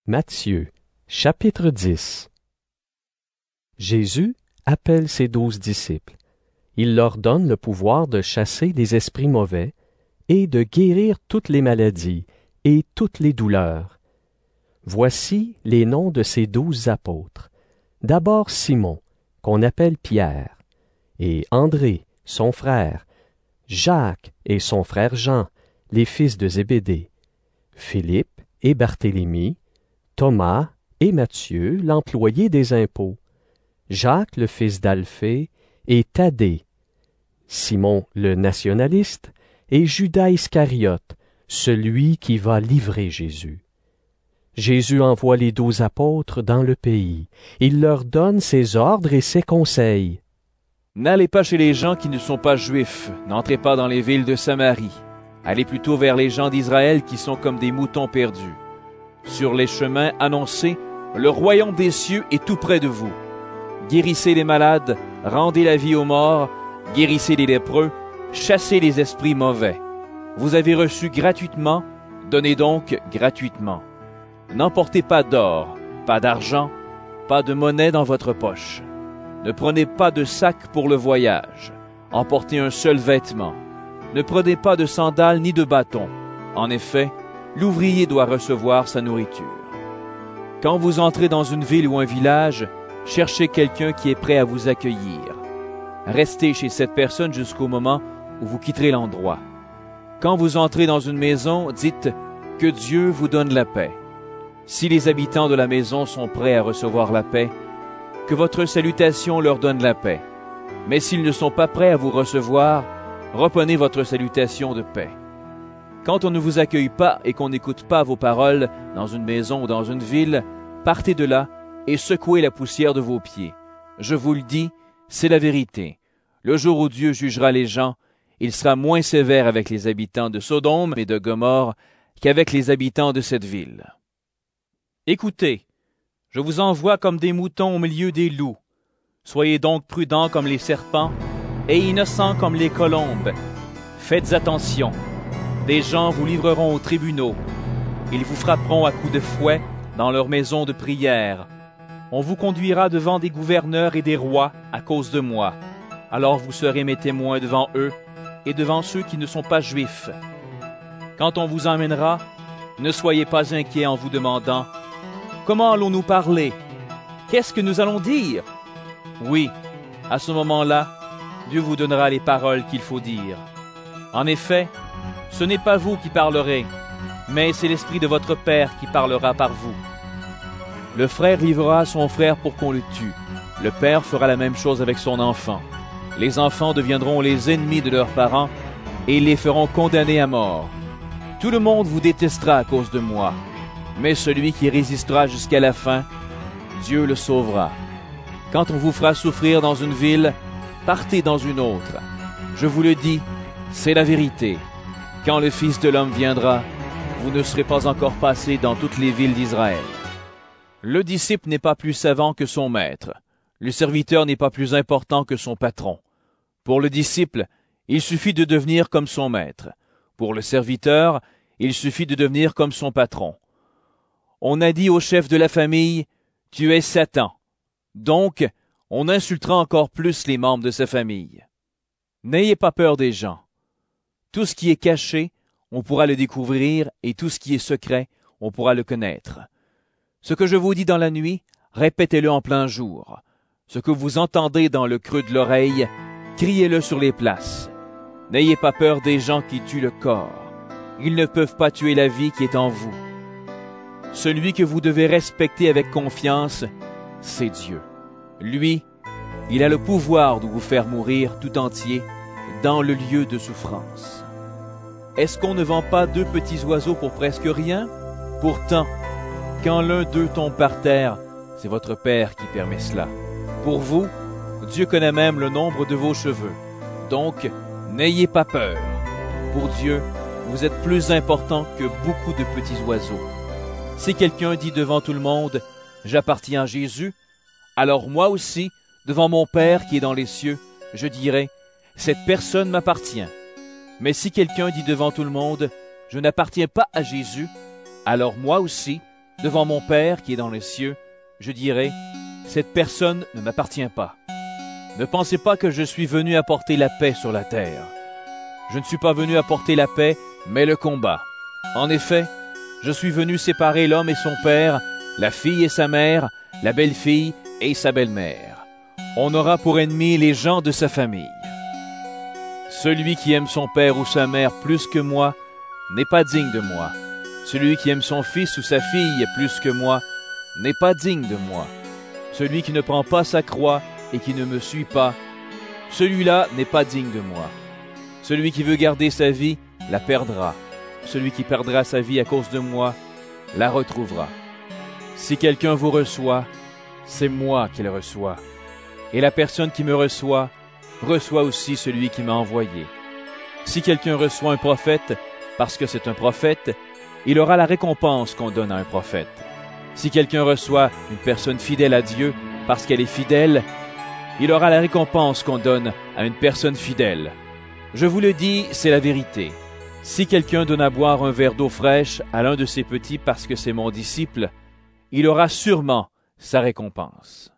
Matthieu, chapitre 10. Jésus appelle ses 12 disciples. Il leur donne le pouvoir de chasser les esprits mauvais et de guérir toutes les maladies et toutes les douleurs. Voici les noms de ces 12 apôtres. D'abord Simon, qu'on appelle Pierre, et André, son frère, Jacques et son frère Jean, les fils de Zébédée, Philippe et Barthélemy, Thomas et Matthieu, l'employé des impôts, Jacques le fils d'Alphée et Thaddée, Simon le nationaliste et Judas Iscariote, celui qui va livrer Jésus. Jésus envoie les 12 apôtres dans le pays. Il leur donne ses ordres et ses conseils. N'allez pas chez les gens qui ne sont pas juifs, n'entrez pas dans les villes de Samarie. Allez plutôt vers les gens d'Israël qui sont comme des moutons perdus. Sur les chemins, annoncez, le royaume des cieux est tout près de vous. Guérissez les malades, rendez la vie aux morts, guérissez les lépreux, chassez les esprits mauvais. Vous avez reçu gratuitement, donnez donc gratuitement. N'emportez pas d'or, pas d'argent, pas de monnaie dans votre poche. Ne prenez pas de sac pour le voyage. Emportez un seul vêtement. Ne prenez pas de sandales ni de bâton. En effet, l'ouvrier doit recevoir sa nourriture. Quand vous entrez dans une ville ou un village, cherchez quelqu'un qui est prêt à vous accueillir. Restez chez cette personne jusqu'au moment où vous quitterez l'endroit. Quand vous entrez dans une maison, dites « Que Dieu vous donne la paix ». Si les habitants de la maison sont prêts à recevoir la paix, que votre salutation leur donne la paix. Mais s'ils ne sont pas prêts à vous recevoir, reprenez votre salutation de paix. Quand on ne vous accueille pas et qu'on n'écoute pas vos paroles dans une maison ou dans une ville, partez de là et secouez la poussière de vos pieds. Je vous le dis, c'est la vérité. Le jour où Dieu jugera les gens, il sera moins sévère avec les habitants de Sodome et de Gomorrhe qu'avec les habitants de cette ville. Écoutez, je vous envoie comme des moutons au milieu des loups. Soyez donc prudents comme les serpents et innocents comme les colombes. Faites attention. Des gens vous livreront aux tribunaux. Ils vous frapperont à coups de fouet dans leurs maisons de prière. On vous conduira devant des gouverneurs et des rois à cause de moi. Alors vous serez mes témoins devant eux et devant ceux qui ne sont pas juifs. Quand on vous emmènera, ne soyez pas inquiets en vous demandant « Comment allons-nous parler? Qu'est-ce que nous allons dire ?» Oui, à ce moment-là, Dieu vous donnera les paroles qu'il faut dire. En effet, ce n'est pas vous qui parlerez, mais c'est l'Esprit de votre Père qui parlera par vous. Le frère livrera son frère pour qu'on le tue. Le père fera la même chose avec son enfant. Les enfants deviendront les ennemis de leurs parents et les feront condamner à mort. Tout le monde vous détestera à cause de moi. Mais celui qui résistera jusqu'à la fin, Dieu le sauvera. Quand on vous fera souffrir dans une ville, partez dans une autre. Je vous le dis, c'est la vérité. Quand le Fils de l'homme viendra, vous ne serez pas encore passés dans toutes les villes d'Israël. Le disciple n'est pas plus savant que son maître. Le serviteur n'est pas plus important que son patron. Pour le disciple, il suffit de devenir comme son maître. Pour le serviteur, il suffit de devenir comme son patron. On a dit au chef de la famille, « Tu es Satan ». Donc, on insultera encore plus les membres de sa famille. N'ayez pas peur des gens. Tout ce qui est caché, on pourra le découvrir, et tout ce qui est secret, on pourra le connaître. Ce que je vous dis dans la nuit, répétez-le en plein jour. Ce que vous entendez dans le creux de l'oreille, criez-le sur les places. N'ayez pas peur des gens qui tuent le corps. Ils ne peuvent pas tuer la vie qui est en vous. Celui que vous devez respecter avec confiance, c'est Dieu. Lui, il a le pouvoir de vous faire mourir tout entier dans le lieu de souffrance. Est-ce qu'on ne vend pas 2 petits oiseaux pour presque rien? Pourtant, quand l'un d'eux tombe par terre, c'est votre Père qui permet cela. Pour vous, Dieu connaît même le nombre de vos cheveux. Donc, n'ayez pas peur. Pour Dieu, vous êtes plus important que beaucoup de petits oiseaux. Si quelqu'un dit devant tout le monde « J'appartiens à Jésus », alors moi aussi, devant mon Père qui est dans les cieux, je dirai « Cette personne m'appartient ». Mais si quelqu'un dit devant tout le monde « Je n'appartiens pas à Jésus », alors moi aussi, Devant mon Père qui est dans les cieux, je dirai, cette personne ne m'appartient pas. Ne pensez pas que je suis venu apporter la paix sur la terre. Je ne suis pas venu apporter la paix, mais le combat. En effet, je suis venu séparer l'homme et son père, la fille et sa mère, la belle-fille et sa belle-mère. On aura pour ennemis les gens de sa famille. Celui qui aime son père ou sa mère plus que moi n'est pas digne de moi. Celui qui aime son fils ou sa fille plus que moi n'est pas digne de moi. Celui qui ne prend pas sa croix et qui ne me suit pas, celui-là n'est pas digne de moi. Celui qui veut garder sa vie la perdra. Celui qui perdra sa vie à cause de moi la retrouvera. Si quelqu'un vous reçoit, c'est moi qui le reçois. Et la personne qui me reçoit aussi celui qui m'a envoyé. Si quelqu'un reçoit un prophète, parce que c'est un prophète, il aura la récompense qu'on donne à un prophète. Si quelqu'un reçoit une personne fidèle à Dieu, parce qu'elle est fidèle, il aura la récompense qu'on donne à une personne fidèle. Je vous le dis, c'est la vérité. Si quelqu'un donne à boire un verre d'eau fraîche à l'un de ses petits parce que c'est mon disciple, il aura sûrement sa récompense.